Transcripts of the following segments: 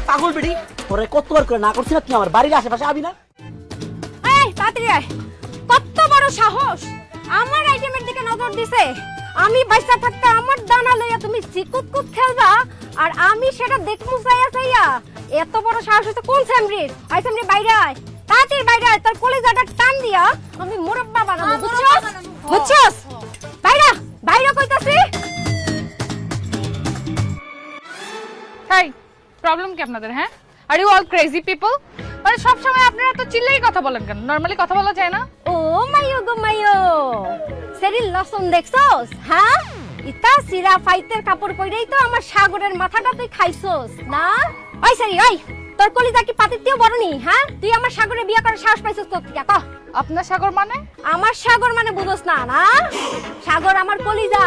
পাগল বেটি তোরে কতবার করে না করছিস তুই আমার বাড়ির আশেপাশে আবি না। এই তাড়াতাড়ি আয়, কত বড় সাহস আমার আইটেমের দিকে নজর দিছে। আমি বাইসা থাকতে আমার দানা লইয়া তুমি চিকুতকুত খেলবা আর আমি সেটা দেখমু চাইয়া এত বড় সাহস হইছে কোন স্যামরির? আই স্যামরি বাইরে আয়, তাড়াতাড়ি বাইরে আয়, তার কলিজাটা টান দিয়া আমি মুরব্বা বানাবো, বুঝছস? বুঝছস? বাইরে বাইরে কইতাছি। হাই, প্রবলেম কি আপনাদের? হ্যাঁ, are you all crazy people? মানে সব সময় আপনারা তো চিল্লাই কথা বলেন কেন? নরমালি কথা বলা যায় না? ও মাইও গো মাইও, সেরিল লসন দেখছস? হ্যাঁ, ইতা সিরা ফাইতের কাপড় পরেই তো আমার সাগরের মাথাটা তুই খাইছস না? ওই সেরি ওই, তোর কলিজা কি পাতিতেও বড়নি? হ্যাঁ, তুই আমার সাগরে বিয়া করার সাহস পাইছস কোথা থেকে? কহ। আপনার সাগর মানে? আমার সাগর মানে বুঝছস না? না, সাগর আমার কলিজা,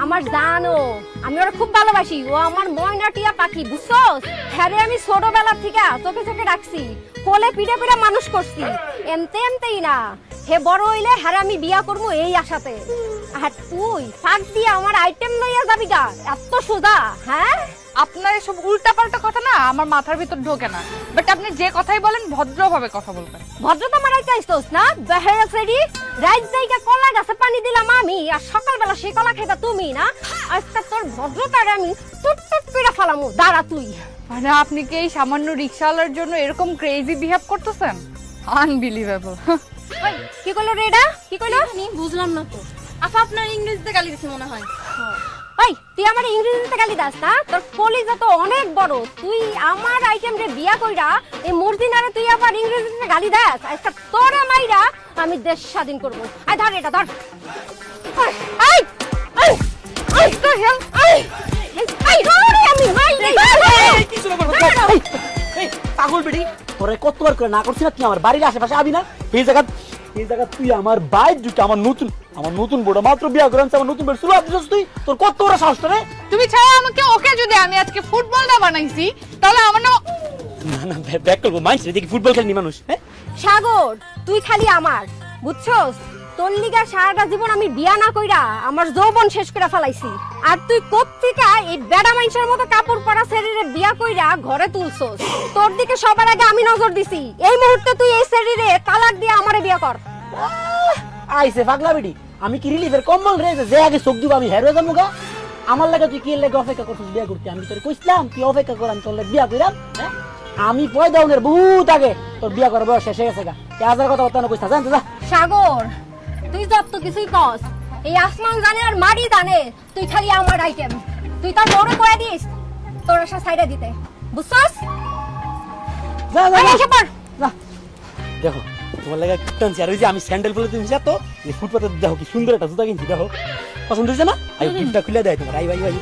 আমার জানো, আমি ওরা খুব ভালোবাসি। ও আমার ময়না টিয়া পাখি, বুঝছস? হ্যাঁ রে, আমি ছোটবেলা থেকে চোখে চোখে রাখছি, কোলে পিঠে পিঠে মানুষ করছি। এমতেই না, হে বড় হইলে হ্যাঁ আমি বিয়া করবো এই আশাতে। আর তুই ফাঁক দিয়ে আমার আইটেম লইয়া যাবি গা? এত সোজা? হ্যাঁ, আপনার এসব উল্টাপাল্টা কথা না আমার মাথার ভিতর ঢোকে না। বাট আপনি যে কথাই বলেন ভদ্রভাবে কথা বলবেন। ভদ্রতা মারাই চাইছস না? বেহেরা ফ্রেডি, রাইত জায়গা কলা গাছে পানি দিলাম আমি, আর সকালবেলা সেই কলা খাইবা তুমি না? আজকে তোর ভদ্রতারে আমি টুট টুট করে ফেলামু, দাঁড়া তুই। মানে আপনি কি এই সামান্য রিকশাওয়ালার জন্য এরকম ক্রেজি বিহেভ করতেছেন? আনবিলিভেবল। ওই কি কইলো রে এটা? কি কইলো? আমি বুঝলাম না তো। আপা আপনার ইংরেজিতে গালি দিছে মনে হয়। ওই তুই আমার ইংরেজিতে গালি দাস না? তোর কলিজা তো অনেক বড়, তুই আমার আইটেম রে বিয়া কইরা এই মর্জিনারে তুই আবার ইংরেজিতে গালি দাস? আজকে তোরে মাইরা আমি দেশ স্বাধীন করব। আয় ধর এটা ধর। আই আই আই তো হেল আই আই ধরে আমি মাইরে। পাগল বেটি তোরে কতবার করে না করছিস তুই আমার বাড়ির আশেপাশে আবি না। এই জায়গা তুই আমার বাইর দুটো আমার নতুন বড় মাত্র বিয়া করে আনছে, আমার নতুন বের শুরু আপনি তুই তোর কত বড় সাহস রে? তুমি ছাড়া আমাকে ওকে যদি আমি আজকে ফুটবল না বানাইছি তাহলে আমার না না ব্যাক করবো মাইন্স দেখি ফুটবল খেলনি মানুষ। হ্যাঁ সাগর, তুই খালি আমার, বুঝছস? তোর লিগা সারাটা জীবন আমি বিয়া না কইরা আমার যৌবন শেষ করে ফেলাইছি, আর তুই কোত্থেকে এই বেড়া মানুষের মতো কাপড় পরা শরীরে বিয়া কইরা ঘরে তুলছস? তোর দিকে সবার আগে আমি নজর দিছি, এই মুহূর্তে তুই এই শরীরে তালাক দিয়ে আমারে বিয়া কর। আইসে পাগলা বেটি, আমি কি রিলিফের কম্বল রে যে আগে চোখ দিব আমি হেরো যাবো গা? আমার লাগে তুই কি লাগে অপেক্ষা করছিস বিয়া করতে? আমি তোর কইছিলাম তুই অপেক্ষা কর, আমি তোর লাগে বিয়া কইরাম। হ্যাঁ, আমি পয়দাউনের বহুত আগে তোর বিয়া করার বয়স শেষ হয়ে গেছে গা। হাজার কথা বলতে না কইছিস, জানতো যা। সাগর, তুই যত কিছুই কস, এই আসমান জানে আর মাটি জানে তুই খালি আমার আইটেম। তুই তার বড় কয়ে দিস তোর আশা সাইডে দিতে, বুঝছস? যা যা আয় এসে পড়। যা। দেখো তোমার লাগে টানছি, আর ওই যে আমি স্যান্ডেল বলে তুমি তো এই ফুটপাতে দেখো কি সুন্দর একটা জুতা কিনছি, দেখো পছন্দ হয়েছে না? আই গিফটটা খুলে দেয় তোমার। আই ভাই ভাই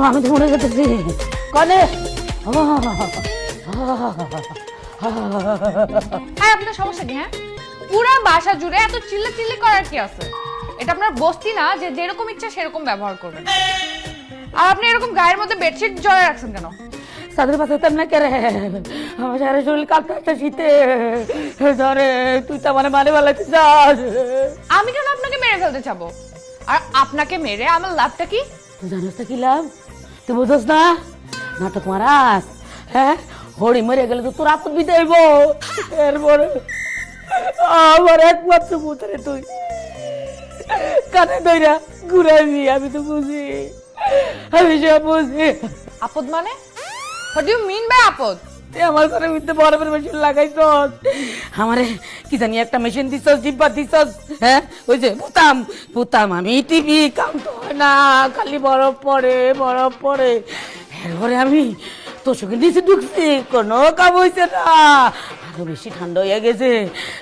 আমি তো মনে করতেছি কনে আপনার সমস্যা কি? হ্যাঁ, পুরা বাসা জুড়ে এত চিল্লাচিল্লি করার কি আছে? এটা আপনার বস্তি না যে যেরকম ইচ্ছা সেরকম ব্যবহার করবেন। আর আপনি এরকম গায়ের মধ্যে বেডশিট জড়ায় রাখছেন কেন? সাদের পাশে তেমন কে রে আমার সারা শরীর কাঁপতে শীতে ধরে তুই তো মানে মানে বেলাতে যাস। আমি কেন আপনাকে মেরে ফেলতে চাবো? আর আপনাকে মেরে আমার লাভটা কি? তুই জানিস তো কি লাভ? তুই বুঝোস না নাটক মারাস? হ্যাঁ, হরি মরে গেলে তো তোর আপদ বিতে হইব। এরপরে আমার একমাত্র পুত্রে তুই কানে দইরা ঘুরাবি। আমি তো বুঝি, আমি সব বুঝি। আপদ মানে? What do you mean by আপদ? তুই আমার ঘরে মধ্যে বরফের মেশিন লাগাইছস, আমারে কি জানি একটা মেশিন দিছস, জিব্বা দিছস। হ্যাঁ, ওই যে পুতাম আমি টিভি কাম তো হয় না, খালি বরফ পড়ে। এরপরে আমি তোর সঙ্গে নিচে ঢুকছি, কোনো কাম হয়েছে না, আরো বেশি ঠান্ডা হয়ে গেছে।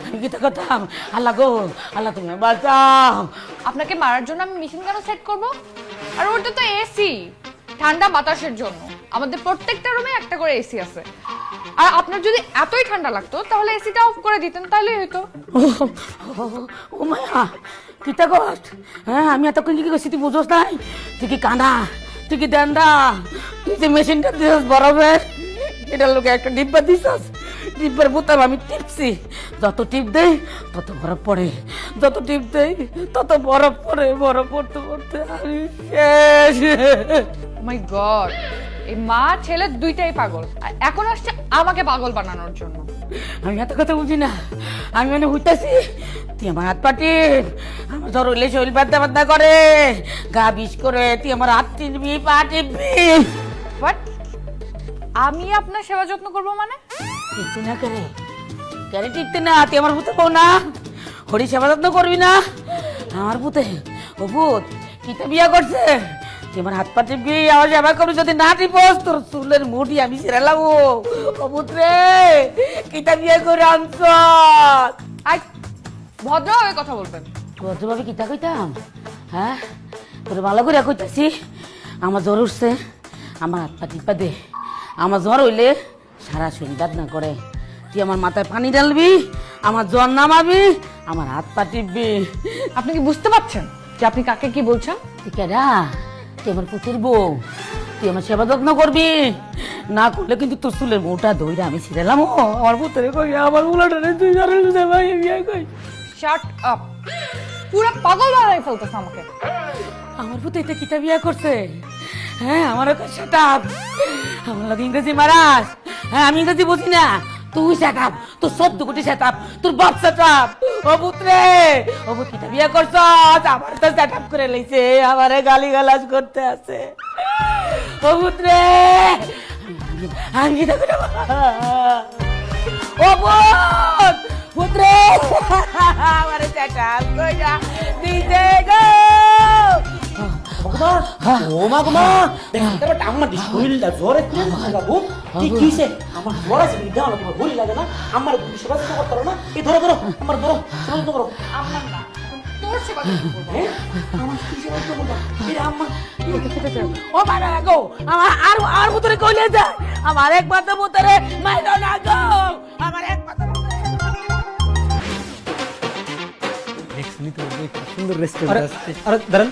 আমি কি করতাম? আল্লাহ গো আল্লাহ তুমি বাঁচাও। আপনাকে মারার জন্য আমি মেশিন কেন সেট করব? আর ওটা তো এসি, ঠান্ডা বাতাসের জন্য। আমাদের প্রত্যেকটা রুমে একটা করে এসি আছে। আর আপনার যদি এতই ঠান্ডা লাগতো তাহলে এসিটা অফ করে দিতেন, তাহলেই হইতো। ও মায়া কি তা কষ্ট? হ্যাঁ, আমি এতক্ষণ কি করছি তুই বুঝোস নাই? তুই কি কানা, তুই কি ডান্ডা, তুই যে মেশিনটা দিস বরফের, এটার লোকে একটা ডিব্বা দিছস, ডিব্বার বোতাম আমি টিপছি, যত টিপ দেই তত বরফ পড়ে, যত টিপ দেই তত বরফ পড়ে, বরফ পড়তে পড়তে আমি শেষ। মাই গড, এই মা ছেলে দুইটাই পাগল, আর এখন আসছে আমাকে পাগল বানানোর জন্য। আমি এত কথা বুঝি না, আমি মানে হইতাছি তুই আমার হাত পাটি, আমার ধর হইলে শরীর বাদ্দা বাদ্দা করে, গা বিষ করে, তুই আমার হাত টিপবি, পা টিপবি। বাট আমি আপনার সেবা যত্ন করবো মানে? টিপতে না কেন, কেন টিপতে না? তুই আমার ভূতে বউ না, হরি সেবা যত্ন করবি না? আমার ভূতে, ও ভূত কিতা বিয়া করছে, তুই আমার হাত পা টিপবি, আমার সেবা করবি, যদি না টিপস তোর চুলের মুঠি আমি ছেড়ে লাগবো। ও ভূত রে, কিতা বিয়া করে আনছ? আই ভদ্রভাবে কথা বলবেন। ভদ্রভাবে কিতা কইতাম? হ্যাঁ, তোর ভালো করে কইতাছি, আমার জ্বর উঠছে, আমার হাত পা টিপা দে। আমার জ্বর হইলে সারা শরীর না করে, তুই আমার মাথায় পানি ঢালবি, আমার জ্বর নামাবি, আমার হাত পা টিপবি। আপনি কি বুঝতে পারছেন যে আপনি কাকে কি বলছেন? তুই কেডা? তুই আমার পুতির বউ, তুই আমার সেবা যত্ন করবি, না করলে কিন্তু তোর চুলের বউটা ধইরা আমি ছিড়ালাম। আমার পুতরে কই, আমার উলাটারে তুই জানালে ভাই বিয়ে কই। শাট আপ, পুরো পাগল বানাই ফেলতেছে আমাকে। আমার পুতে এটা কিতা বিয়া করছে? হ্যাঁ, আমার সেটাপ, আমার লাগে ইংরেজি মারাস। হ্যাঁ, আমি ইংরেজি বুঝি না, তুই সেটাপ, তোর 14 কোটি সেটাপ, তোর বাপ সেটাপ। ও পুত্রে, ও পুত কিতা বিয়া করছ? আমার তো সেটাপ করে লইছে, আমারে গালি গালাজ করতে আছে। ও পুত্রে, আমি কিতা করে, ও পুত, পুত্রে, আমারে সেটাপ কইরা দিতে গো। ও মা গো মা, দেখো আমার শরীরটা জ্বরে লাগাবো, কি কিছে আমার জ্বর আছে, দাও না, তোমার ভুল লাগে না, আমার সেবা করতে পারো না, এই ধরো ধরো, আমার ধরো, সেবা করো। আমার না, তোর সেবা যত্ন করবো। আমার কি সেবা করবো? এটা আমার ও মারা গো, আমার আর ভিতরে কইলে যায়, আমার একবার তো ভিতরে মাইরো না গো, আমার একবার তো দেখছনি তো সুন্দর রেস্টুরেন্ট আছে। আরে দাঁড়ান,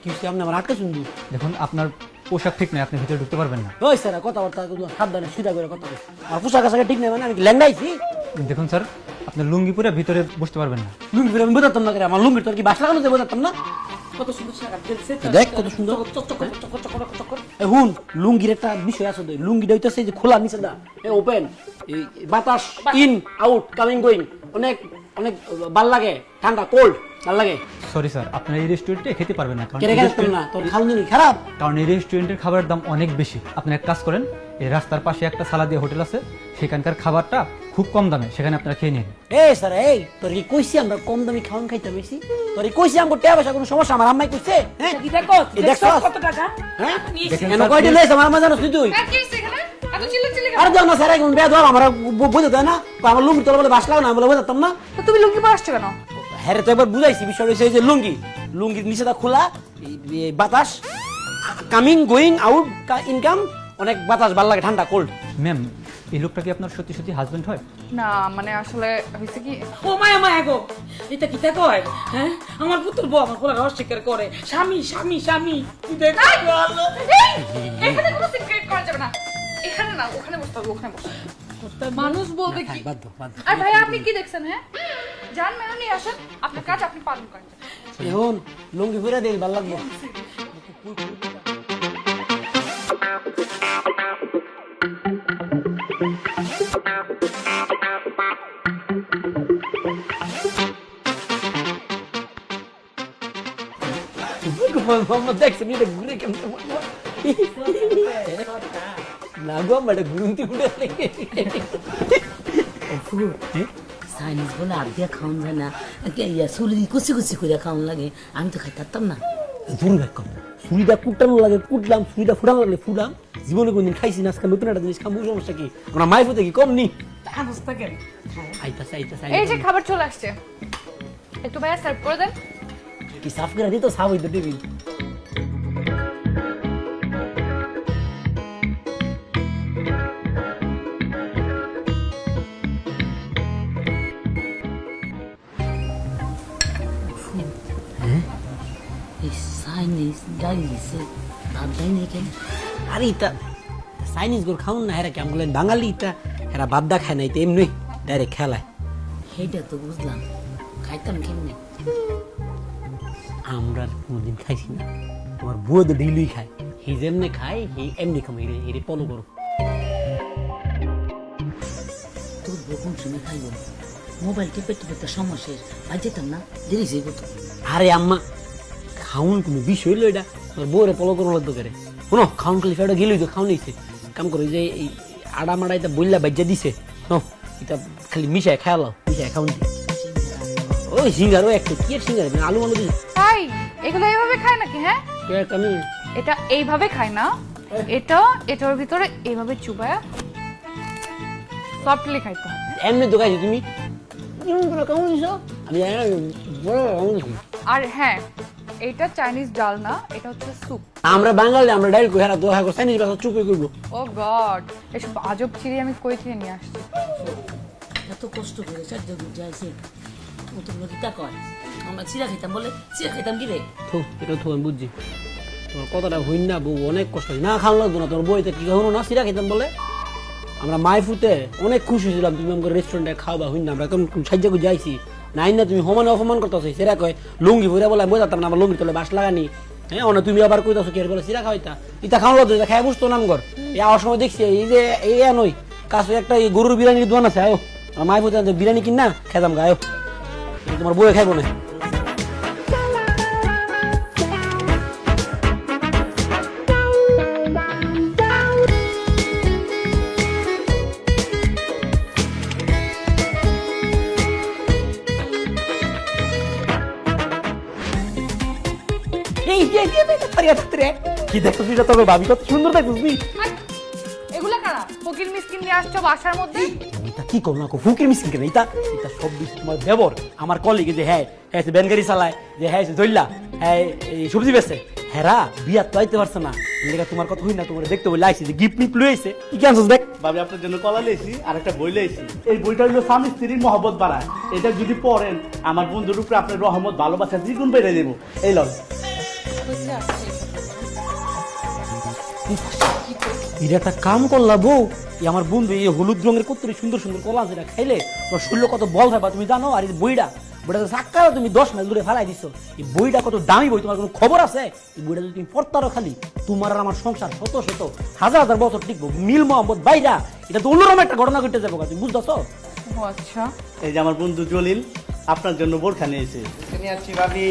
কি হইছে? আপনি আমার আটকে শুনবি? দেখুন আপনার পোশাক ঠিক নয়, আপনি ভিতরে ঢুকতে পারবেন না। ওই স্যার কথাবার্তা সাবধানে সিধা করে কথা বল। আর পোশাক আশাকে ঠিক নেই মানে আমি ল্যাংড়াইছি? দেখুন স্যার, আপনার লুঙ্গি পরে ভিতরে বসতে পারবেন না। লুঙ্গি পরে আমি বোঝাতাম না, আমার লুঙ্গির তোর কি বাস লাগানো যায় বোঝাতাম না? কত সুন্দর সারাপ দিলছে, দেখ কত সুন্দর। হুন, লুঙ্গির একটা বিষয় আছে তো, লুঙ্গিটা হইতেছে যে খোলা নিচে না, ওপেন, বাতাস ইন আউট কামিং গোয়িং, অনেক অনেক ভাল লাগে, ঠান্ডা কোল্ড ভাল লাগে। সরি স্যার, আপনার এই রেস্টুরেন্টে খেতে পারবেন না, কেন কেন না, তোর খালুনি খারাপ? কারণ এই রেস্টুরেন্টের খাবারের দাম অনেক বেশি। আপনি এক কাজ করেন, এই রাস্তার পাশে একটা সালাদিয়া হোটেল আছে, সেখানকার খাবারটা খুব কম দামে, সেখানে আপনারা খেয়ে নিন। এই স্যার, এই তোর কি কইছি আমরা কম দামি খাওয়ান খাইতে বেশি? তোর কি কইছি আমাকে টাকা পয়সা কোনো সমস্যা? আমার আম্মাই কইছে, হ্যাঁ কি দেখো, এই দেখছো কত টাকা? হ্যাঁ দেখেন কেন স্যার, কয়টা লইছ আমার আম্মা জানোস তুই? আর কি হইছে এখানে? এত চিল্লাচিল্লি কেন? আর দাও না স্যার, এখন বেদ দাও, আমরা বুঝে দেয় না, আমার লুঙ্গি তোর বলে বাস লাগা না, বলে বোঝাতাম না। তো তুমি লুঙ্গি পরে আসছো কেন? হ্যাঁ রে, তো একবার বুঝাইছি, বিষয় হচ্ছে যে লুঙ্গির নিচেটা খোলা, এই বাতাস কামিং গোয়িং আউট ইনকাম, অনেক বাতাস ভাল লাগে, ঠান্ডা কোল্ড। ম্যাম, এই লোকটা কি আপনার সত্যি সত্যি হাজবেন্ড হয়? না মানে আসলে হইছে কি, ও মায়া মায়া গো, এটা কি দেখো? হ্যাঁ, আমার পুতুল বউ আমার কোলা অস্বীকার করে, স্বামী স্বামী স্বামী, তুই দেখ এখানে কোনো সিক্রেট করা যাবে না, এখানে না, ওখানে বসতে হবে, ওখানে বসতে হবে। মানুষ বলবে কি? বাদ দাও, বাদ দাও। আর ভাই আপনি কি দেখছেন? হ্যাঁ, যান মেনু নিয়ে আসেন, আপনার কাজ আপনি পালন করেন। এখন লুঙ্গি পরে দিই, ভাল লাগবে। দেখছেন এটা ঘুরে কেমন না গো, আমার এটা ঘুরন্তি উঠে চাইনিজ বলে আর দিয়া খাওয়ান যায় না, চুলি কুচি কুচি করে খাওয়ান লাগে, আমি তো খাই পারতাম না। দূর রাখলাম, ছুরিটা কুটানো লাগে কুটলাম, ছুরিটা ফুটানো লাগলে ফুটাম, জীবনে কোনদিন খাইছি না, আজকে নতুন একটা জিনিস খাবো, সমস্যা কি? আমরা মায়ের প্রতি কি কম নি? অবস্থা কেন? আইতাছে আইতাছে এই যে খাবার চলে আসছে, একটু ভাইয়া সার্ভ করে দেন। কি সাফ করে দিত, সাফ হইতো টেবিল। এই চাইনিজ ডাইনিজ ভাত দেয় না কেন? আরে এটা চাইনিজ গুলো খাউন না, হেরা কেমন বলেন বাঙালি এটা হেরা বাদ্দা খায় না, এটা এমনি ডাইরেক্ট খেলায়। সেইটা তো বুঝলাম, খাইতাম কেমনে? আমরা কোনোদিন খাইছি না, তোমার বউ তো ডেইলি খায়, হি যেমনি খায় হি এমনি খাবো, এরে ফলো করো। তোর বকুন শুনে খাইব, মোবাইল টিপে টিপে তো সমস্যা আর যেতাম না, দেরি যাইব তো। আরে আম্মা খাউন কোনো বিষয় হইলো এটা, তোমার বউরে ফলো করো লাগতো করে। শোনো খাউন খালি ফেটা গেলই তো খাউন নিছে কাম করো, যে এই আড়া মাড়া এটা বললা বাজ্যা দিছে, এটা খালি মিশায় খেয়াল মিশায় খাউন। ওই সিঙ্গারও একটা কি আর সিঙ্গার আলু আলু দিছে তাই এগুলো এইভাবে খায় নাকি? হ্যাঁ, আমি এটা এইভাবে খায় না, এটার ভিতরে এইভাবে চুবায়া সফটলি খাইতে হয়। এমনি তো খাইছি, তুমি কেমন দিছো? আমি জানি না, বড় কেমন দিছি। আর হ্যাঁ, এইটা চাইনিজ ডাল না, এটা হচ্ছে স্যুপ। আমরা বাঙালি, আমরা ডাইরেক্ট হেরা দোয়া করবো, চাইনিজ ভাষা চুপে করবো। ও গড, এসব আজব চিড়ি আমি কই থেকে নিয়ে আসছি। এত কষ্ট করে চারজন যাইছে, ও তো গীতা কয় আমরা চিরা খাইতাম, বলে চিরা খাইতাম কি রে? থু, এটা তো আমি বুঝছি, তোমার কথাটা হইন না বউ, অনেক কষ্ট হয়েছে, না খাওয়া লাগতো না তোমার বইতে, কি হলো না সিরা খেতাম বলে। আমরা মাইফুতে অনেক খুশি ছিলাম, তুমি আমাকে রেস্টুরেন্টে খাওয়া হইন না, আমরা এখন সাহায্য করে যাইছি, নাই না তুমি সমানে অপমান করতেছো, সেরা কয় লুঙ্গি ভরে বলে বোঝাতাম না, আমার লুঙ্গি তোলে বাস লাগানি, হ্যাঁ অনেক তুমি আবার কইতাছো কি বলে সিরা খাওয়াইতা, ইটা খাওয়া লাগতো, এটা খাই বুঝতো নাম ঘর। এই আওয়ার সময় দেখছি এই যে এই নই কাছে একটা এই গরুর বিরিয়ানির দোকান আছে, আয়ো মাইফুতে বিরিয়ানি কিন না খেতাম গায়ো, তোমার বউয়ে খাইবো না। কি দেখছো সেটা তবে ভাবি কত সুন্দর দেখছো তুমি। এগুলা কারা? ফকির মিসকিন নিয়ে আসছো বাসার মধ্যে? এটা কি করো না ফুকির মিসকিন কেন, এটা এটা সব কিছু তোমার দেবর, আমার কলিগে যে হ্যাঁ হ্যাঁ ব্যান গাড়ি চালায়, যে হ্যাঁ জইলা হ্যাঁ এই সবজি বেচে, হেরা বিয়া তো আইতে পারছে না, লেগে তোমার কথা হই না, তোমার দেখতে বলে আইছি যে গিফট নিপ লইছে, কি ক্যান্সার দেখ ভাবি আপনার জন্য কলা লেছি আর একটা বই লেছি। এই বইটা হলো স্বামী স্ত্রীর মহব্বত বাড়ায়, এটা যদি পড়েন আমার বন্ধুর উপরে আপনার রহমত ভালোবাসা দ্বিগুণ বেড়ে দেবো। এই লন। এটা একটা কাম করলা বউ, এই আমার বন্ধু এই হলুদ রঙের কত সুন্দর সুন্দর কলা আছে, এটা খাইলে তোমার শরীর কত বল থাকবা তুমি জানো। আর এই বইটা বইটা সাক্কা তুমি 10 মাইল দূরে ফেলাই দিছো, এই বইটা কত দামি বই তোমার কোনো খবর আছে? এই বইটা যদি তুমি পড়তারও খালি, তোমার আর আমার সংসার শত শত হাজার হাজার বছর টিকবো। নীল মোহাম্মদ বাইরা এটা তো অন্যরকম একটা ঘটনা ঘটে যাবো, তুমি বুঝতেছো? ও আচ্ছা, এই যে আমার বন্ধু জলিল আপনার জন্য বোরখা নিয়েছে। নিয়ে আসছি ভাবি।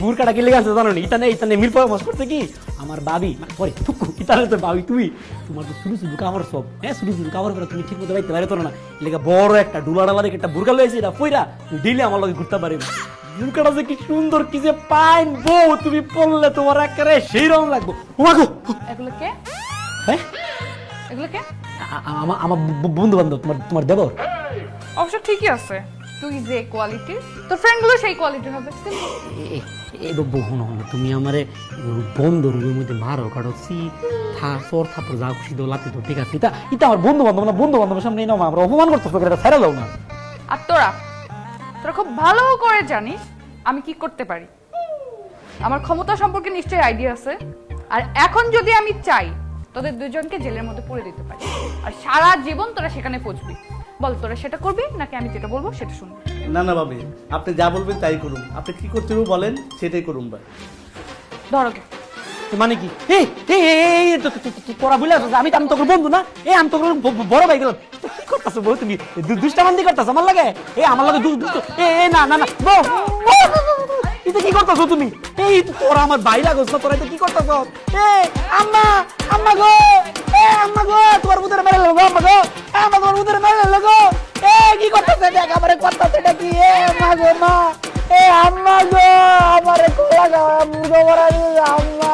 বুরকাটা কি লেগে আছে জানো নি? এটা নেই মিল পরামর্শ করতে কি আমার বাবি সরি থুকু ইতালে তো ভাবি, তুমি তোমার তো শুরু শুরু কামড় সব, হ্যাঁ শুরু শুরু কামড় করে তুমি ঠিক মতো বাইতে পারে তো না, লেগে বড় একটা ডুলাডালা দেখে একটা বুরকা লয়েছে, এটা পইরা তুমি ডেইলি আমার লগে ঘুরতে পারে। বুরকাটা যে কি সুন্দর, কি যে পাইন বউ, তুমি পড়লে তোমার একেবারে সেই রকম লাগবো। ওমাগো এগুলো কে? হ্যাঁ এগুলো কে? আমার বন্ধু বান্ধব, তোমার দেবর। অবশ্য ঠিকই আছে, তুই যে কোয়ালিটি তোর ফ্রেন্ডগুলো সেই কোয়ালিটির হবে। তুমি আমারে বন্ধ রুমের মধ্যে মারো, কারো সর থাপড় যা খুশি দাও লাতি তো ঠিক আছে, এটা এটা আমার বন্ধু বান্ধব না, বন্ধু বান্ধবের সামনে নাও আমরা অপমান করতেছো, এটা ছেড়ে দাও না। আর তোরা খুব ভালো করে জানিস আমি কি করতে পারি, আমার ক্ষমতা সম্পর্কে নিশ্চয়ই আইডিয়া আছে। আর এখন যদি আমি চাই তোদের দুজনকে জেলের মধ্যে পুরে দিতে পারি, আর সারা জীবন তোরা সেখানে পৌঁছবি। বল তোরা সেটা করবি নাকি আমি যেটা বলবো সেটা শুনবি? না না ভাবি, আপনি যা বলবেন তাই করুন, আপনি কি করতে হবে বলেন সেটাই করুন ভাই। ধরোকে মানে কি তোরা বুঝলে আমি তোর বন্ধু না, আমি তোর বড় ভাই গেলাম, কি করতেছো বউ তুমি? দুষ্টামান্দি করতেছো আমার লাগে, আমার লাগে না না না বউ, এটা কি করতেছো তুমি? এই তোরা আমার ভাই লাগছ না, তোরা এটা কি করতেছো? আম্মা আম্মা গো, আম্মা গো তোমার বুদের মেরে লাগো, আম্মা গো আমার তোমার বুদের মেরে লাগো, কি করতেছে দেখ আমারে করতেছে এটা কি? মা গো মা, আম্মা গো আমারে কোলা গো মুগো মারা দিও আম্মা।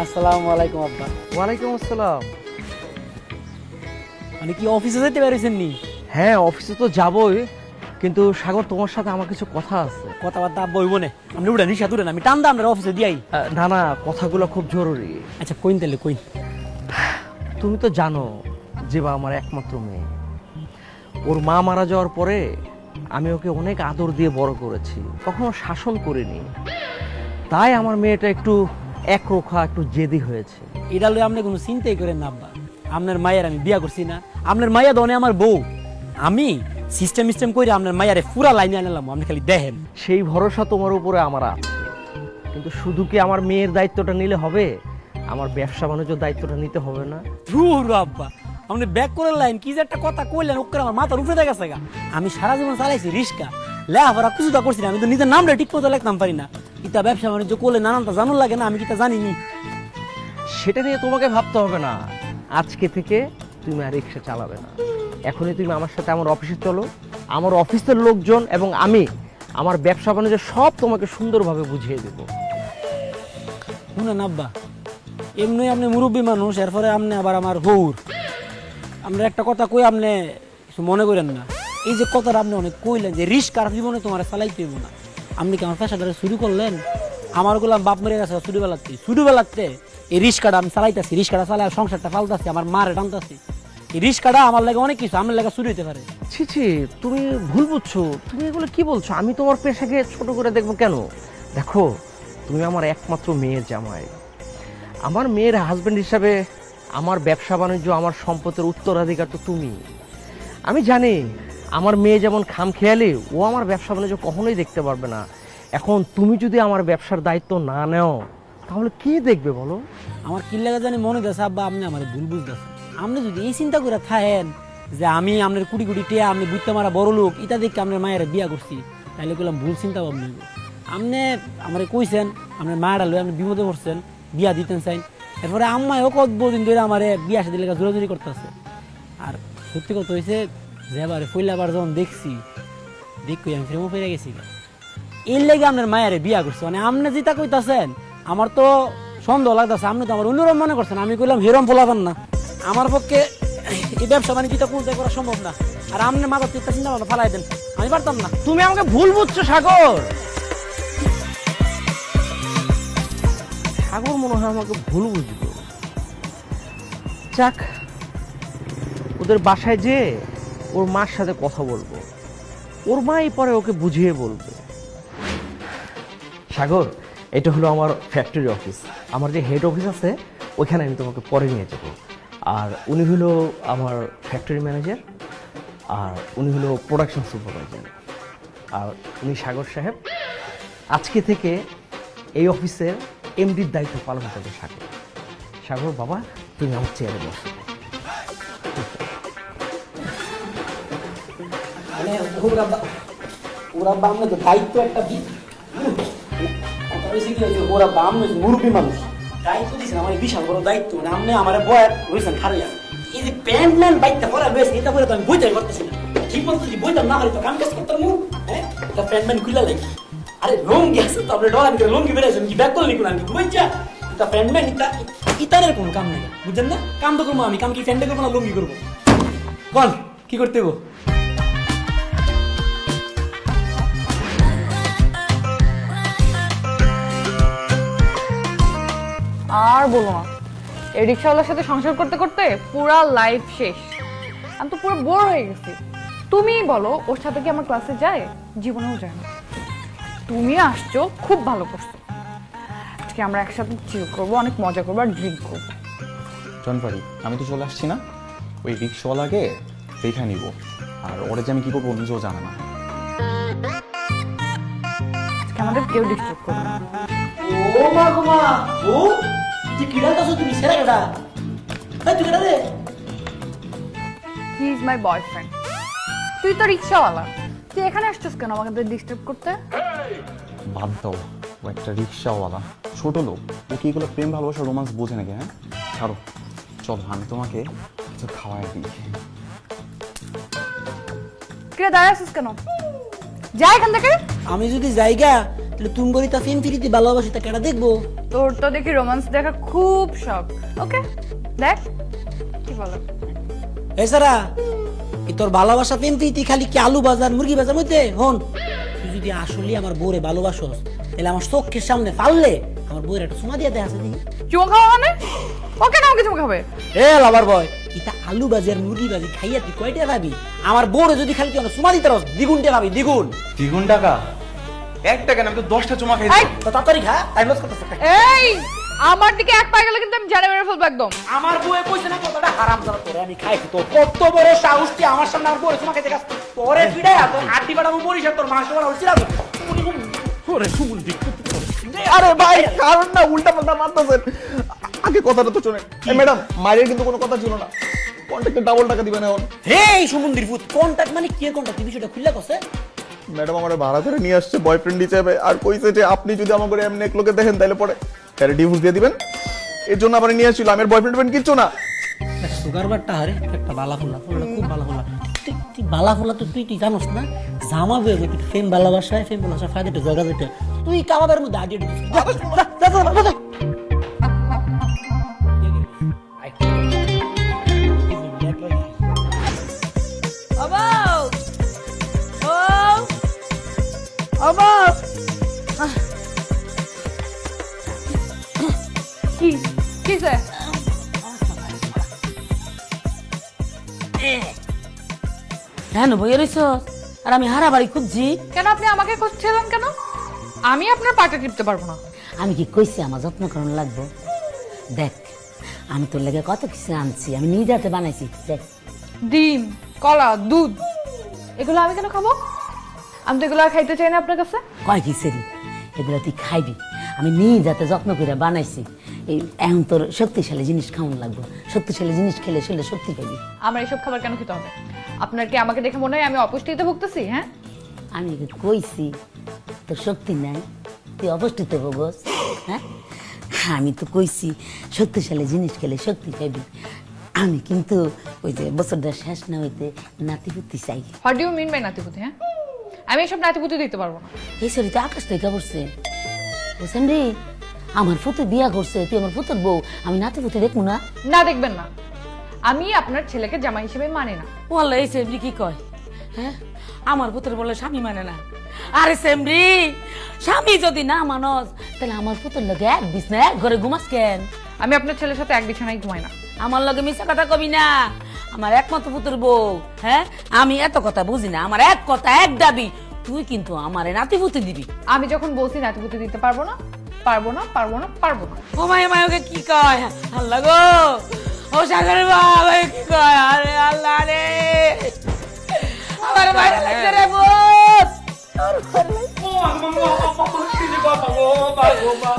আসসালামু আলাইকুম আব্বা। ওয়ালাইকুম আসসালাম। মানে কি অফিসে যেতে পারিছেন নি? হ্যাঁ অফিসে তো যাবই, কিন্তু সাগর তোমার সাথে আমার কিছু কথা আছে। কথাবার্তা বইব না, আপনি উড়া নিশা দূরে না, আমি টান দাম অফিসে দিয়াই। না না কথাগুলো খুব জরুরি। আচ্ছা কইন তাহলে কইন। তুমি তো জানো জেবা আমার একমাত্র মেয়ে। ওর মা মারা যাওয়ার পরে আমি ওকে অনেক আদর দিয়ে বড় করেছি, কখনো শাসন করিনি। তাই আমার মেয়েটা একটু একরোখা, একটু জেদি হয়েছে। এটা লয়ে আপনি কোনো চিন্তাই করেন না আব্বা। আপনার মায়ের আমি বিয়া করছি না, আপনার মাইয়া দনে আমার বউ। আমি সিস্টেম করে আপনার মাইয়ারে পুরা লাইনে আনলাম, আপনি খালি দেখেন। সেই ভরসা তোমার উপরে আমার আছে, কিন্তু শুধু কি আমার মেয়ের দায়িত্বটা নিলে হবে? আমার ব্যবসা বাণিজ্যের দায়িত্বটা নিতে হবে না? ধুর আব্বা, আপনি ব্যাক করে লাইন কি যে একটা কথা কইলেন, ওকে আমার মাথার উপরে দেখা গেছে গা। আমি সারা জীবন চালাইছি রিস্কা, লেখাপড়া কিছুটা করছি না, আমি তো নিজের নামটা ঠিক মতো লিখতাম পারি না। ইটা ব্যবসা বাণিজ্য করলে নানানটা জানুন লাগে না, আমি কিটা জানিনি। সেটা নিয়ে তোমাকে ভাবতে হবে না। আজকে থেকে তুমি আর রিক্সা চালাবে না। এখনই তুমি আমার সাথে আমার অফিসে চলো। আমার অফিসের লোকজন এবং আমি আমার ব্যবসা বাণিজ্য সব তোমাকে সুন্দরভাবে বুঝিয়ে দেবো। শুনেন আব্বা, এমনি আপনি মুরব্বী মানুষ, এরপরে আপনি আবার আমার হৌর। আমরা একটা কথা কই, আপনি কিছু মনে করেন না। এই যে কথাটা আপনি অনেক কইলেন যে রিস্কার জীবনে তোমার চালাইতে হইব না, আপনি কি আমার পেশাটা শুরু করলেন? আমার গোলাম বাপ মেরে গেছে ছোটবেলাতে এই রিস্কাটা আমি চালাইতেছি, রিস্কাটা চালাই সংসারটা ফালতাছি, আমার মারে টানতাছি। এই রিস্কাটা আমার লাগে অনেক কিছু, আমার লাগে শুরু হইতে পারে। ছি ছি, তুমি ভুল বুঝছো। তুমি এগুলো কি বলছো? আমি তোমার পেশাকে ছোট করে দেখবো কেন? দেখো, তুমি আমার একমাত্র মেয়ের জামাই। আমার মেয়ের হাজবেন্ড হিসাবে আমার ব্যবসা বাণিজ্য, আমার সম্পদের উত্তরাধিকার তো তুমি। আমি জানি আমার মেয়ে যেমন খামখেয়ালি, ও আমার ব্যবসা বাণিজ্য কখনোই দেখতে পারবে না। এখন তুমি যদি আমার ব্যবসার দায়িত্ব না নেও, তাহলে কে দেখবে বলো? আমার কি লাগে জানি মনে হচ্ছে আব্বা, আপনি আমার ভুল বুঝতেছেন। আপনি যদি এই চিন্তা করে থাকেন যে আমি আপনার কোটি কোটি টিয়া, আপনি বুঝতে মারা বড় লোক, এটা দেখে আপনার মায়ের বিয়া করছি, তাহলে বললাম ভুল চিন্তা ভাবনা। আপনি আমার কইছেন আপনার মায়েরা লই আপনি বিপদে পড়ছেন, বিয়া দিতেন চাইন। এরপরে আম্মাও কতদিন ধরে আমার বিয়া সাথে লেগে জোরাজুরি করতেছে। আর সত্যি কথা হয়েছে যে এবারে পয়লাবার যখন দেখছি, দেখি আমি ফ্রেমও পেয়ে গেছি। এর লেগে আপনার মায়ের বিয়া করছে, মানে আপনি যেটা কইতাছেন আমার তো সন্দেহ লাগতেছে। আপনি তো আমার অন্যরকম মনে করছেন, আমি কইলাম হেরম ফলাবেন না। আমার পক্ষে এই ব্যবসা বাণিজ্যটা কোনটাই করা সম্ভব না। আর আপনি মাথার চিন্তা চিন্তা ভাবনা ফালাই দেন, আমি পারতাম না। তুমি আমাকে ভুল বুঝছো সাগর। সাগর মনে হয় আমাকে ভুল বুঝলো। যাক, ওদের বাসায় যে ওর মার সাথে কথা বলবো, ওর মাই পরে ওকে বুঝিয়ে বলবে। সাগর, এটা হলো আমার ফ্যাক্টরি অফিস। আমার যে হেড অফিস আছে ওইখানে আমি তোমাকে পরে নিয়ে যাব। আর উনি হলো আমার ফ্যাক্টরি ম্যানেজার, আর উনি হলো প্রোডাকশন সুপারভাইজার, আর উনি সাগর সাহেব। আজকে থেকে এই অফিসের এমডির দায়িত্ব পালন করবে সাগর। সাগর বাবা, তুমি আমার চেয়ারে বসো। মানে ওরা বামনে তো দায়িত্ব একটা ওরা বাম মুরব্বী মানুষ, দায়িত্ব দিয়েছেন আমার বিশাল বড় দায়িত্ব। মানে আপনি আমার বয়ার রয়েছেন খারাইয়া, এই যে প্যান্ট ম্যান বাইকটা করা রয়েছে, এটা করে তো আমি বইতে পারতেছি না। ঠিক মতো যদি বইতাম না হলে তো কাম কাজ করতাম। হ্যাঁ, এটা প্যান্ট ম্যান খুলে লাগি। আরে লঙ্গি আছে তো, আপনি ডলার করে লঙ্গি বেড়েছেন কি ব্যাক করলি কোন আমি বুঝছা? এটা প্যান্ট ম্যান, ইতানের কোনো কাম নেই, বুঝছেন না? কাম তো করবো আমি, কাম কি প্যান্টে করবো না লঙ্গি করবো? বল কি করতে হবো? আর বলো না, এই রিক্সাওয়ালার সাথে সংসার করতে করতে পুরা লাইফ শেষ। আমি তো পুরো বোর হয়ে গেছি। তুমি বলো, ওর সাথে কি আমার ক্লাসে যায়? জীবনেও যায় না। তুমি আসছো, খুব ভালো করছো। আজকে আমরা একসাথে চিল করবো, অনেক মজা করবো আর ড্রিঙ্ক করবো। জনপারি, আমি তো চলে আসছি না, ওই রিক্সাওয়ালাকে দেখে নিব। আর ওরা যে আমি কি করবো নিজেও জানে না। আজকে আমাদের কেউ ডিস্টার্ব করবে না। ও মা গো মা, ও তুই কিডা কাছো, তুমি সেরা কেডা? এই তুই কেডা রে? He is my boyfriend. তুই তো রিক্সাওয়ালা, তুই এখানে আসছিস কেন আমাকে ডিস্টার্ব করতে? বাদ দাও, ও একটা রিক্সাওয়ালা, ছোট লোক, ও কি এগুলো প্রেম ভালোবাসা রোমান্স বোঝে নাকি? হ্যাঁ, ছাড়ো, চলো আমি তোমাকে কিছু খাওয়াই দিই। কিরে দাঁড়ায় আসছিস কেন? যা এখান থেকে। আমি যদি জায়গা তাহলে তুমি বলি তা ফিন ফিরিতে ভালোবাসি, তা কেডা দেখবো? তোর তো দেখি রোমান্স দেখা খুব শখ। ওকে, দেখ কি বলো। এছাড়া এই তোর ভালোবাসা প্রেম প্রীতি খালি কি আলু বাজার মুরগি বাজার মধ্যে? হন, তুই যদি আসলে আমার বউরে ভালোবাসস, তাহলে আমার চোখের সামনে পারলে আমার আমার বউয়ের একটা সুমা দিয়ে দেয় আছে দেখি। চুমো খাওয়া মানে ওকে না ওকে চুমো খাবে এ লাভার বয় ইতা আলু ভাজি আর মুরগি ভাজি খাইয়া তুই কয়টা ভাবি? আমার বউরে যদি খালি তুই সুমা দিতে রস দ্বিগুণটা ভাবি, দ্বিগুণ। 2 গুণ টাকা? 1 টাকা না, আমি তো 10টা চুমা খাইছি। তো তাড়াতাড়ি খা, টাইম লস করতেছ। এই আমার দিকে এক পায়ে গেলে কিন্তু আমি জানে মেরে ফেলবো একদম। আমার বউয়ে কইছে না কথাটা হারাম জানা তোরে আমি খাইছি তো কত বড় সাহস তুই আমার সামনে আমার বউরে সুমা খাইতে গাছ তোরে পিড়াই আর তোর আড্ডি বাড়াবো মরিস আর তোর মাংস বাড়া হইছিল না ওরে সুমুন্দি। আরে ভাই কারণ না উল্টা পাল্টা মারতেছেন। আগে কথাটা তো শুনেন। এই ম্যাডাম মায়ের কিন্তু কোনো কথা ছিল না, কন্ট্রাক্টে ডাবল টাকা দিবেন এখন। হেই সুমুন্দির ভূত, কন্টাক্ট মানে কি কন্টাক্ট? তুই বিষয়টা খুললা কসে? ম্যাডাম আমার ভাড়া করে নিয়ে আসছে বয়ফ্রেন্ড হিসেবে, আর কইছে যে আপনি যদি আমাকে এমনি এক লোকে দেখেন তাহলে পরে তাহলে ডিভোর্স দিয়ে দিবেন। এর জন্য আমার নিয়ে আসছিল, আমার বয়ফ্রেন্ড কিচ্ছু না। সুগার বারটা আরে একটা বালা ফুলা ফুলটা খুব বালা ফুলা। তুই বালা ফুলা তো তুই জানোস না জামা বেয়ে তুই ফেম ভালোবাসায় ফেম ভালোবাসা ফায়দাটা জগা যেটা তুই কামাবের মধ্যে আডিয়ে দিছিস। কি কিসে? হ্যাঁ বইয়ে রইছ আর আমি হারা বাড়ি খুঁজছি। কেন আপনি আমাকে খুঁজছিলেন কেন? আমি আপনার পাটা টিপতে পারবো না। আমি কি কইছি আমার যত্ন করানো লাগবো? দেখ আমি তোর লেগে কত কিছু আনছি, আমি নিজে হাতে বানাইছি। দেখ ডিম, কলা, দুধ, এগুলো আমি কেন খাবো? আমি তো এগুলো আর খাইতে চাই না আপনার কাছে। কয় কি সেরি এগুলো তুই খাইবি, আমি নিজে হাতে যত্ন করে বানাইছি। এই এখন তোর শক্তিশালী জিনিস খাওয়ানো লাগবো, শক্তিশালী জিনিস খেলে শুলে শক্তি পাবি। আমার এইসব খাবার কেন খেতে হবে? আপনার কি আমাকে দেখে মনে হয় আমি অপুষ্টিতে ভুগতেছি? হ্যাঁ আমি ওকে কইছি তোর শক্তি নাই, তুই অপুষ্টিতে ভোগস। হ্যাঁ আমি তো কইছি শক্তিশালী জিনিস খেলে শক্তি পাবি। আমি কিন্তু ওই যে বছরটা শেষ না হইতে নাতিপুতি চাই। What do you mean by নাতিপুতি? হ্যাঁ আমি এসব নাতিপুতি দিতে পারবো না। এই শরীরটা আকাশ থেকে পড়ছে বুঝছেন রে, আমার ফুতু বিয়া করছে, তুই আমার ফুতুর বউ, আমি নাতিপুতি দেখবো না? না দেখবেন না, আমি আপনার ছেলেকে জামাই হিসেবে মানি না। বললে এই সেমরি কি কয়? হ্যাঁ আমার পুত্র বলে স্বামী মানে না। আরে সেমরি স্বামী যদি না মানস তাহলে আমার পুত্র লগে এক বিছনা এক ঘরে ঘুমাস কেন? আমি আপনার ছেলের সাথে এক বিছানায় ঘুমাই না। আমার লগে মিশা কথা কবি না, আমার একমাত্র পুত্র বউ। হ্যাঁ আমি এত কথা বুঝি না, আমার এক কথা এক দাবি, তুই কিন্তু আমারে নাতিপুতি দিবি। আমি যখন বলছি নাতিপুতি দিতে পারবো না, পারবো না, পারবো না, পারবো না। ও মায়ে মায়ে ওকে কি কয়? আল্লাহ গো, ও সাগর বাবা কি কয়? আরে আল্লাহ রে, আমার মায়ের লাগছে রে ভূত,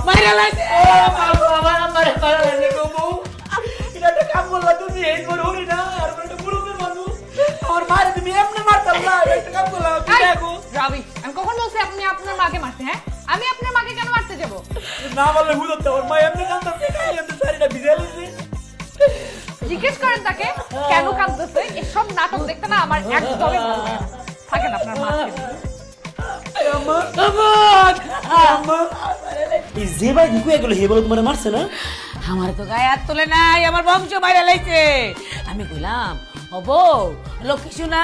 মায়ের লাগছে। রাবি, আমি কখন বলছি আপনি আপনার মাকে মারতে? হ্যাঁ আমি আপনার মাকে কেন মারতে যাবো? জিজ্ঞেস করেন তাকে কেন কাঁদতেছে। এসব নাটক দেখতে না আমার একদমই ভালো লাগে না। থাকেন আপনার মাকে। যে ভাই ঢুকে গেল হে বলে তোমার মারছে না? আমার তো গায়ে হাত তোলে নাই, আমার বংশ বাইরে লাইছে। আমি কইলাম হবো লক্ষ্মী শুনা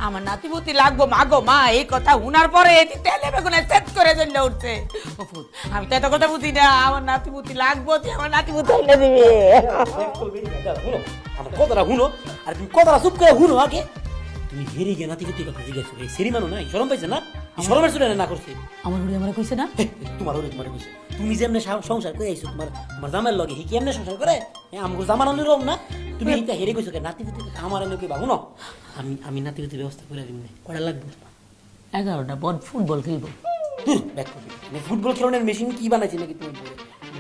আমার নাতিপুতি লাগবো, মাগো মা এই কথা উনার পরে এটি তেলে বেগুনে সেট করে জন্য উঠছে। আমি তো এত কথা বুঝি না, আমার নাতিপুতি লাগবো, তুই আমার নাতিপুতি এনে দিবি। আমার কথাটা শুনো, আর তুমি কথাটা চুপ করে শুনো আগে। তুমি হেরে গিয়ে নাতিপুতির কথা জিজ্ঞাসা করে সেরি মানো নাই, শরম পাইছে না? শরমের চুলে না করছে আমার বুড়ি আমার কইছে না, তোমার ওরে তোমার কইছে তুমি যেমনে সংসার করে আইছো তোমার তোমার জামাইয়ের লগে হি কেমনে সংসার করে? আমগো জামানো নিরম না? তুমি এইটা হেরে কইছো কে নাতিপুতি আমার এনে কইবা শুনো, আমি নাতিপুতির ব্যবস্থা করে দিমনে। কয়টা লাগবে? 11টা বল ফুটবল খেলবো। ব্যাক করবি ফুটবল খেলানোর মেশিন কি বানাইছি নাকি তুমি?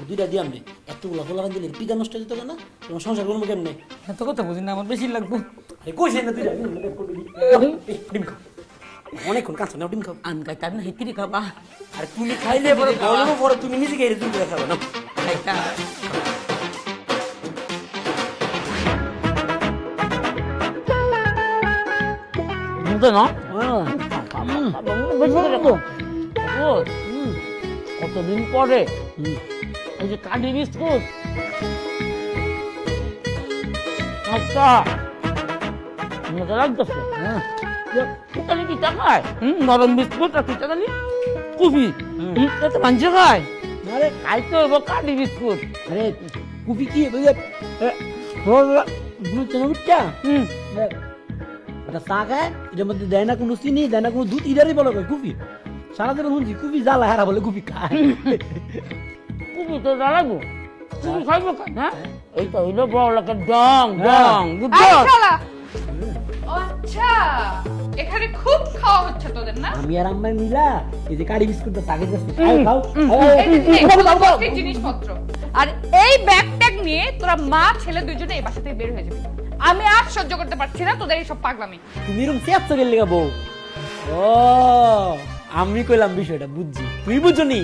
দুইটা দিয়াম রে, এতগুলো ফোলা দিলে পিকা নষ্ট হয়ে যেত না, তোমার সংসার করবো কেমনে? এত কথা বুঝি না, আমার বেশি লাগবো। আরে কইছে না দুইটা ডিম খাও, অনেকক্ষণ কাঁচা নাও, ডিম খাও। আমি খাইতাম না, হিতিরি খাবা। আর তুমি খাইলে পরে বলবো পরে তুমি নিজে খেয়ে তুমি খাবে না। খাইতাম না কতদিন পরে এই যে কাঠি বিস্কুট, আচ্ছা মজা লাগতেছে। জানি কি টাকায় নরম বিস্কুট আর কি জানি কফি এত মাংস খায় আরে খাইতে হইব কাঠি বিস্কুট। আরে কুফি কি বুঝটা এটা চা খায় এটার মধ্যে দেয় না কোনো চিনি দেয় না কোনো দুধ ইদারই বলো কুফি সারা দিন শুনছি কুফি জ্বালা হারা বলে কুফি খায় কুপি তো জ্বালাবো, কুপি খাইব কেন? হ্যাঁ, এইটা হইলো বড় লোকের ডং ডং, বুঝছো? এই শালা! ও আচ্ছা, এখানে খুব খাওয়া হচ্ছে তোদের না? আমি আর আম্মা মিলা এই যে কারি বিস্কুটটা তাকে যাচ্ছে খাও এই যে নে, সমস্ত জিনিসপত্র আর এই ব্যাগ ট্যাগ নিয়ে তোরা মা ছেলে দুইজনে এই বাসা থেকে বের হয়ে যাবি। আমি আর সহ্য করতে পারছি না তোদের এই সব পাগলামি। তুমি এরকম চেয়াচ্ছ গেলে বউ ও আমি কইলাম বিষয়টা বুঝছি তুই বুঝছো নি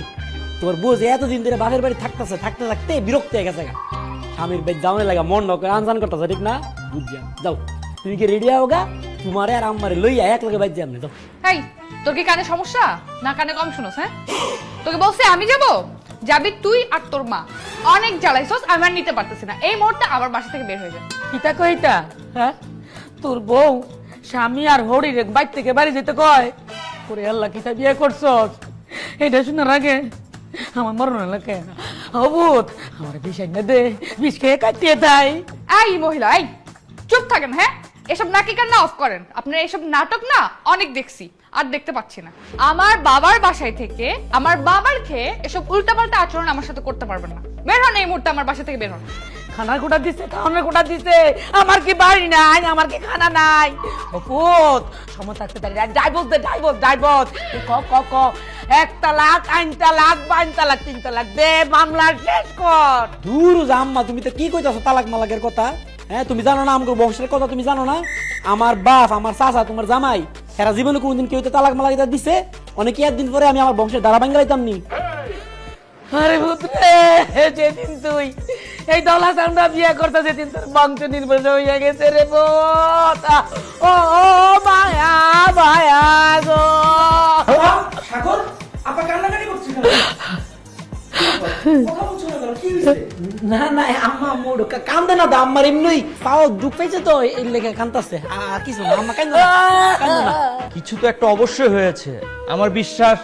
তোর বউ যে এতদিন ধরে বাপের বাড়ি থাকতেছে থাকতে থাকতে বিরক্ত হয়ে গেছে স্বামীর বেদ যাওয়ানে লাগা মন নকরে আনজান করতেছে ঠিক না বুঝছিলাম যাও তুমি কি রেডি হও গা তোমারে আর আম্মারে লইয়া এক লগে বাইর যাম না যাও এই তোর কি কানে সমস্যা না কানে কম শুনোস? হ্যাঁ, তোকে বলছে আমি যাব, যাবি তুই আর তোর মা। অনেক জ্বালাইছস, আমি আর নিতে পারতেছি না। এই মুহূর্তে আমার বাসা থেকে বের হয়ে যা। কিতা কইতা? হ্যাঁ, তোর বউ স্বামী আর হরি রে বাইর থেকে বাড়ি যেতে কয় করে আল্লাহ কিতা বিয়ে করছস? এটা শোনার আগে আমার মরণ লাগে অবুত আমার বিষ না দে, বিষ খেয়ে কাটিয়ে তাই। এই মহিলা, এই চুপ থাকেন। হ্যাঁ, এসব নাকি কান্না অফ করেন। আপনার এসব নাটক না অনেক দেখছি, আর দেখতে পাচ্ছি না। আমার বাবার বাসায় থেকে আমার বাবার খেয়ে এসব উল্টাপাল্টা আচরণ আমার সাথে করতে পারবেন না। বের হন এই মুহূর্তে আমার বাসা থেকে বের হন। খানার কোটা দিছে, খাওয়ানোর কোটা দিছে, আমার কি বাড়ি নাই, আমার কি খানা নাই? অপুত সমস্যা আছে তাই ডাইভোর্স দে, ডাইভোর্স ডাইভোর্স ক ক ক 1 তালাক 2 তালাক 3 তালাক 3 তালাক দে, মামলা শেষ কর। দূর যা আম্মা তুমি তো কি কইতাছো তালাক মালাকের কথা? হ্যাঁ তুমি জানো না আমার বংশের কথা তুমি জানো না? আমার বাপ আমার চাচা তোমার জামাই এরা জীবনে কোনদিন কেউ তো তালাক মালাক দিছে? অনেকে একদিন পরে আমি আমার বংশের দ্বারা ভাঙ্গা লাইতাম নি। আরে ভূতরে, যেদিন তুই এই দলা সামনা বিয়ে করতে যেদিন তোর বংশ নির্বংশ হয়ে গেছে রে ভূত। ও ও মায়া মায়া গো। সাগর আপা কান্নাকাটি করছিস কেন? কথা বলছো না কেন? কি হইছে? না না আম্মা মোড় কান্দে না দা আম্মার এমনি পাও দুঃখ পাইছে তো এই লেগে কান্দাছে আর কিছু না আম্মা কান্দে না কিছু তো একটা অবশ্যই হয়েছে। আমার বিশ্বাস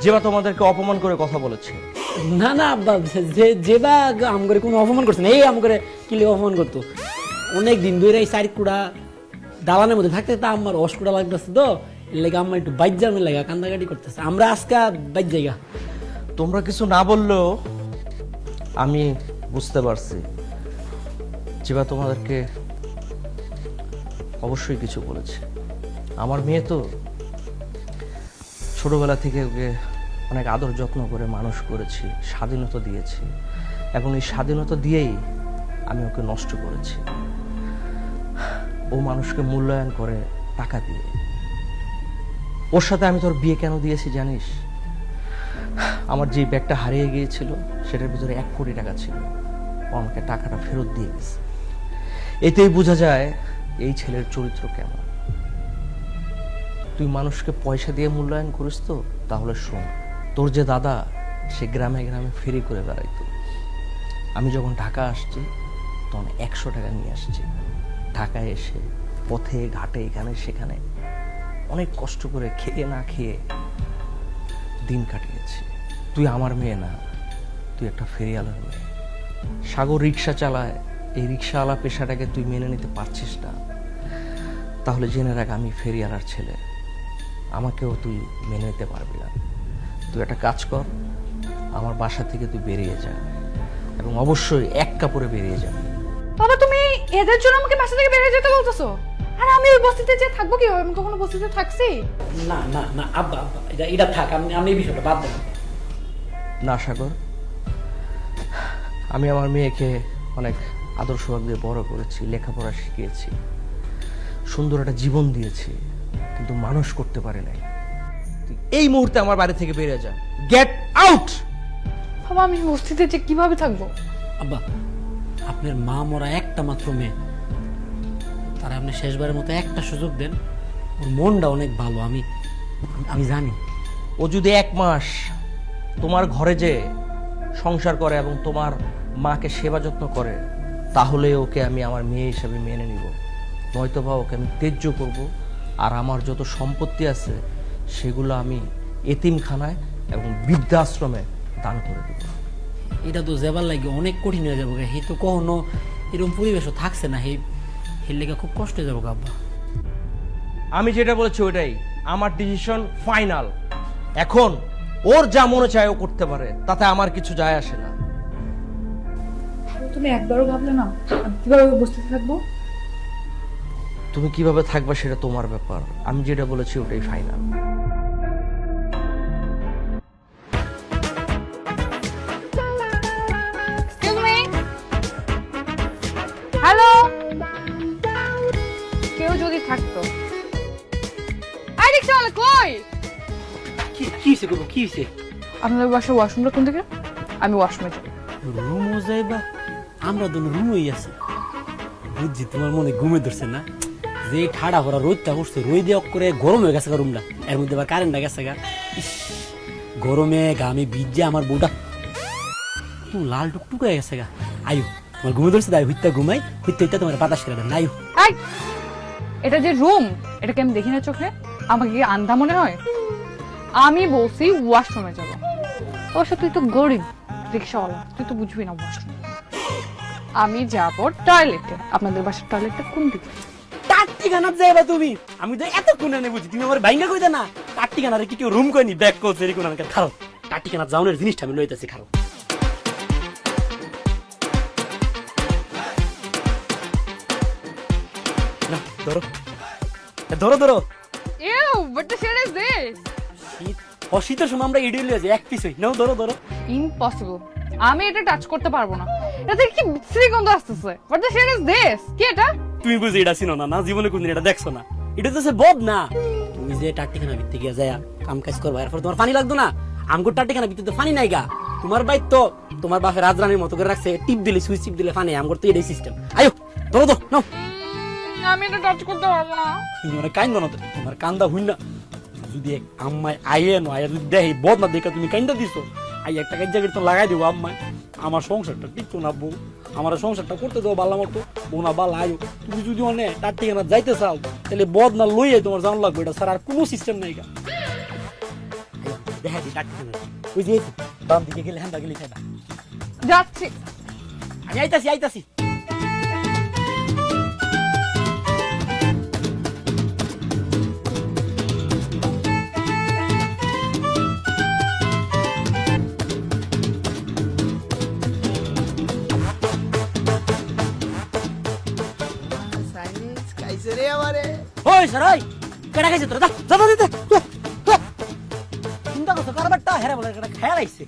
যেবা তোমাদেরকে অপমান করে কথা বলেছে। না না আব্বা যে বা আম করে কোনো অপমান করছে না এই আম করে কি লেগে অপমান করতো অনেক দিন ধরে এই চারি কুড়া দালানের মধ্যে থাকতে তা আমার অসকুড়া লাগতেছে তো এর লেগে আম্মা একটু বাইর জামে লাগা কান্দাকাটি করতেছে আমরা আজকে বাইর জায়গা তোমরা কিছু না বললেও আমি বুঝতে পারছি যেবা তোমাদেরকে অবশ্যই কিছু বলেছে। আমার মেয়ে তো ছোটবেলা থেকে ওকে অনেক আদর যত্ন করে মানুষ করেছি, স্বাধীনতা দিয়েছি এবং এই স্বাধীনতা দিয়েই আমি ওকে নষ্ট করেছি। ও মানুষকে মূল্যায়ন করে টাকা দিয়ে। ওর সাথে আমি তোর বিয়ে কেন দিয়েছি জানিস? আমার যে ব্যাগটা হারিয়ে গিয়েছিল সেটার ভিতরে 1 কোটি টাকা ছিল। ও আমাকে টাকাটা ফেরত দিয়ে গেছে। এতেই বোঝা যায় এই ছেলের চরিত্র কেমন। তুই মানুষকে পয়সা দিয়ে মূল্যায়ন করিস তো? তাহলে শোন, তোর যে দাদা সে গ্রামে গ্রামে ফেরি করে বেড়াইতো। আমি যখন ঢাকা আসছি তখন 100 টাকা নিয়ে আসছি। ঢাকায় এসে পথে ঘাটে এখানে সেখানে অনেক কষ্ট করে খেয়ে না খেয়ে দিন কাটিয়েছি। তুই আমার মেয়ে না, তুই একটা ফেরিওয়ালার মেয়ে। সাগর রিক্সা চালায়, এই রিক্সাওয়ালা পেশাটাকে তুই মেনে নিতে পারছিস না, তাহলে জেনে রাখ আমি ফেরিওয়ালার ছেলে, আমাকেও তুই মেনে নিতে পারবি না। তুই একটা কাজ কর, আমার বাসা থেকে তুই বেরিয়ে যা এবং অবশ্যই 1 কাপড়ে বেরিয়ে যা। বাবা তুমি এদের জন্য আমাকে বাসা থেকে বের হয়ে যেতে বলতেছো? আর আমি ওই বস্তিতে যে থাকবো কিভাবে? আমি কখনো বস্তিতে থাকছি? না না না আব্বা আব্বা এটা থাক আমি এই বিষয়টা বাদ দেন না সাগর, আমি আমার মেয়েকে অনেক আদর সোহাগ দিয়ে বড় করেছি, লেখাপড়া শিখিয়েছি, সুন্দর একটা জীবন দিয়েছি, কিন্তু মানুষ করতে পারে নাই। তুই এই মুহূর্তে আমার বাড়ি থেকে বেরিয়ে যা, গেট আউট। বাবা আমি বস্তিতে যে কিভাবে থাকবো? আব্বা আপনার মা মরা একটা মাত্র মেয়ে, তারা আপনি শেষবারের মতো একটা সুযোগ দেন। ওর মনটা অনেক ভালো, আমি জানি। ও যদি 1 মাস তোমার ঘরে যে সংসার করে এবং তোমার মাকে সেবা যত্ন করে, তাহলে ওকে আমি আমার মেয়ে হিসাবে মেনে নিব, নয়তো বা ওকে আমি ত্যায্য করব। আর আমার যত সম্পত্তি আছে সেগুলো আমি এতিমখানায় এবং বৃদ্ধাশ্রমে দান করে দেব। এটা তো যাবার লাগে অনেক কঠিন হয়ে যাবো, হে তো কখনো এরকম পরিবেশও থাকছে না, হে লেগে খুব কষ্ট হয়ে যাবো আব্বা। আমি যেটা বলেছি ওইটাই আমার ডিসিশন ফাইনাল। এখন ওর যা মনে চায় ও করতে পারে, তাতে আমার কিছু যায় আসে না। তুমি একবারও ভাবলে না আমি কিভাবে বসতে থাকবো? তুমি কিভাবে থাকবা সেটা তোমার ব্যাপার, আমি যেটা বলেছি ওটাই ফাইনাল। হ্যালো, কেউ যদি থাকতো। আই রিকশাওয়ালা কই? কি হয়েছে গো, কি হয়েছে? আপনাদের বাসার ওয়াশরুমটা কোন দিকে? আমি ওয়াশরুমে যাই। রুমও যাইবা? আমরা তো রুমই আছি। বুঝছি তোমার মনে ঘুমে ধরছে না, যে ঠাডা ভরা রোদটা পড়ছে, রোদ দিয়ে করে গরম হয়ে গেছে রুমটা, এর মধ্যে আবার কারেন্টটা গেছে গা। ইস, গরমে ঘামে ভিজে আমার বউটা তুমি লাল টুকটুক হয়ে গেছে গা। আয়ু তোমার ঘুমে ধরছে, তাই হুইতে ঘুমাই, হুইতে তোমার বাতাস করে দেন। আয়ু এই, এটা যে রুম, এটাকে আমি দেখি না চোখে? আমাকে কি আন্ধা মনে হয়? আমি বলছি ওয়াশরুমে যাব। অবশ্য তুই তো গরিব রিকশাওয়ালা, তুই তো বুঝবি না ওয়াশরুম। আমি যাব টয়লেটে। আপনাদের বাসার টয়লেটটা কোন দিকে? টাট্টিখানাত যাইবা তুমি? আমি তো এত কোনে নে বুঝি, তুমি আমার বাইঙ্গা কইতা না। টাট্টিখানারে কি কেউ রুম কইনি? ব্যাক করছে রে কোন আনকে খারো। টাট্টিখানাত যাওনের জিনিসটা আমি লইতাছি, খারো। না ধরো ধরো ধরো। You, what the shit is this? শীত অশীতের সময় আমরা ইডিয়ে লিয়ে যাই, এক পিস হই। নাও ধরো ধরো। ইম্পসিবল, আমি এটা টাচ করতে পারবো না। এটা থেকে কি বিশ্রী গন্ধ আসতেছে। what the shit is this? কি এটা? তুমি বুঝি এটা চিনো না? না জীবনে কোনদিন এটা দেখছো না? এটা তো সে বদ না। তুমি যে টাট্টিখানা ভিত্তি গিয়া যায় কাম কাজ করবা, এরপর তোমার পানি লাগতো না? আমগো টাট্টিখানা ভিত্তি তো পানি নাই গা। তোমার বাইর তো তোমার বাপে রাজরানীর মতো করে রাখছে, টিপ দিলে সুইচ টিপ দিলে পানি। আমগো তো এটাই সিস্টেম। আয়ো ধরো তো, নাও। আমি এটা টাচ করতে পারবো না। তুমি মানে কাইন্দ না, তোমার কান্দা হইন না। যদি আম্মায় আইয়ে নো আইয়া যদি দেখি বদ না দেখা তুমি কাইন্দা দিছো, আই একটা কাজ জায়গায় তো লাগাই দেবো আম্মায়। আমার সংসারটা টিকতো না বউ, আমার সংসারটা করতে দেবো বাল্লা মতো। বউ না বাল্লা আয়ো, তুমি যদি অনেক তার ঠিকানা যাইতে চাও তাহলে বদ না লইয়ে তোমার জান লাগবে। এটা স্যার আর কোনো সিস্টেম নাই গা। দেখা দি তার ঠিকানা, ওই যে বাম দিকে গেলে হ্যান্ডা গেলে খাইবা। যাচ্ছি। আমি আইতাছি আইতাছি। ওই স্যার, ওই কেডা খাইছে তোরা? যা যা দিতে চিন্তা করছো কারবারটা হেরা বলে কেডা খেয়াল আইছে।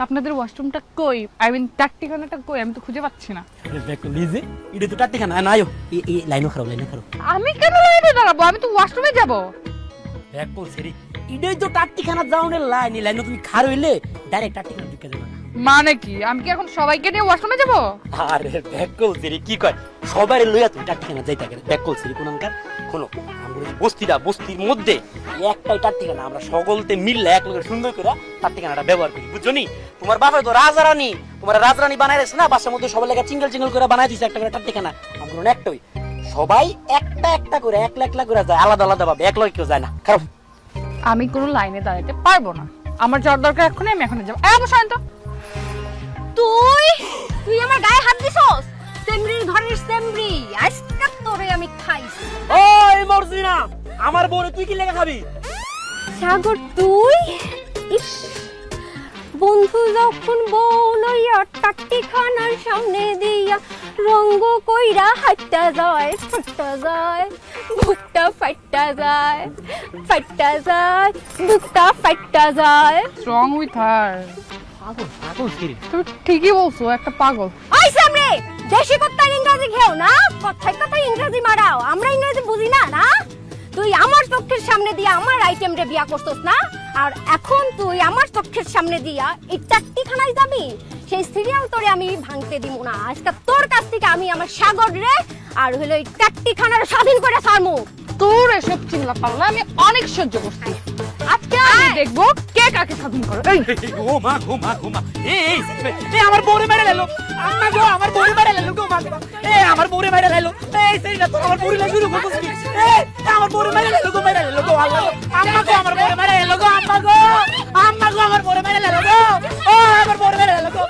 আপনাদের ওয়াশরুমটা কই? আই মিন টাট্টিখানাটা কই? আমি তো খুঁজে পাচ্ছি না। দেখো লিজে এটা তো টাট্টিখানা না। আয়ো এই লাইনও খারাপ, লাইনও খারাপ। আমি কেন লাইনে দাঁড়াবো? আমি তো ওয়াশরুমে যাব। দেখো সেরি ইডেই তো টাট্টিখানা যাওনের লাইন, এই লাইনও তুমি খার হইলে ডাইরেক্ট টাট্টিখানা ঢুকে যাবে। মানে কি, আমি কি এখন সবাইকে নিয়ে ওয়াশরুমে যাব? আরে ব্যাকল সেরি কি কয়, সবাই লইয়া তুমি টাট্টিখানা যাইতা কেন? ব্যাকল সেরি কোনকার কোনো আমরা বস্তিটা, বস্তির মধ্যে একটাই টাট্টিখানা, আমরা সকলতে মিললে এক লগে সুন্দর করে টাট্টিখানাটা ব্যবহার করি, বুঝছো নি? তোমার বাপে তো রাজারানী, তোমার রাজরানী বানাই রেছে না, বাসার মধ্যে সবাই লেগে চিঙ্গল চিঙ্গল করে বানাই দিছে একটা করে টাট্টিখানা। আমরা একটাই, সবাই একটা একটা করে একলা একলা করে যায়, আলাদা আলাদা ভাবে, এক লগে কেউ যায় না। খারাপ, আমি কোনো লাইনে দাঁড়াতে পারবো না। আমার যাওয়ার দরকার এখনই, আমি এখনই যাবো। শান্ত, তুই তুই আমার গায়ে হাত দিছস? সেমরির ঘরের সেমরি, আজকে তোরে আমি খাইছি। ওই মর্জিনা, আমার বউরে তুই কি লেগে খাবি? সাগর তুই? ইস, বন্ধু যখন বউ লইয়া টাট্টিখানার সামনে দিয়া রঙ্গ কইরা হাইটা যায়, ফাইটা যায়, বুকটা ফাইটা যায়, ফাইটা যায়, বুকটা ফাইটা যায়। Strong with her. পাগল পাগল সেরি। তুমি ঠিকই বলছো, একটা পাগল। ওই সামনে দেশি কথার ইংরেজি খেও না, কথায় কথায় ইংরেজি মারাও, আমরা ইংরেজি বুঝি না। না, তুই আমার চোখের সামনে দিয়া আমার আইটেম রে বিয়া করছস না, আর এখন তুই আমার চোখের সামনে দিয়া এই টাট্টিখানায় যাবি? সেই সিরিয়াল তোরে আমি ভাঙতে দিব না। আজকে তোর কাছ থেকে আমি আমার সাগর রে আর হলো এই টাট্টিখানার স্বাধীন করে ছাড়মু। তোর এসব চিল্লা পাল্লা আমি অনেক সহ্য করছি। আজকে আমি দেখবো কে কাকে স্বাধীন করে। এই ঘুমা ঘুমা ঘুমা এই আমার বউরে মেরে লেলো আম্মা গো আমার বউরে মেরে লেলো গো মা এই আমার বউরে মেরে লেলো এই সেই না তো আমার বউরে লাগি শুরু করছিস এই আমার বউরে মেরে লেলো গো আল্লাহ আম্মা গো আমার বউরে মেরে লেলো গো আম্মা গো আমার বউরে মেরে লেলো গো ও আমার বউরে মেরে লেলো গো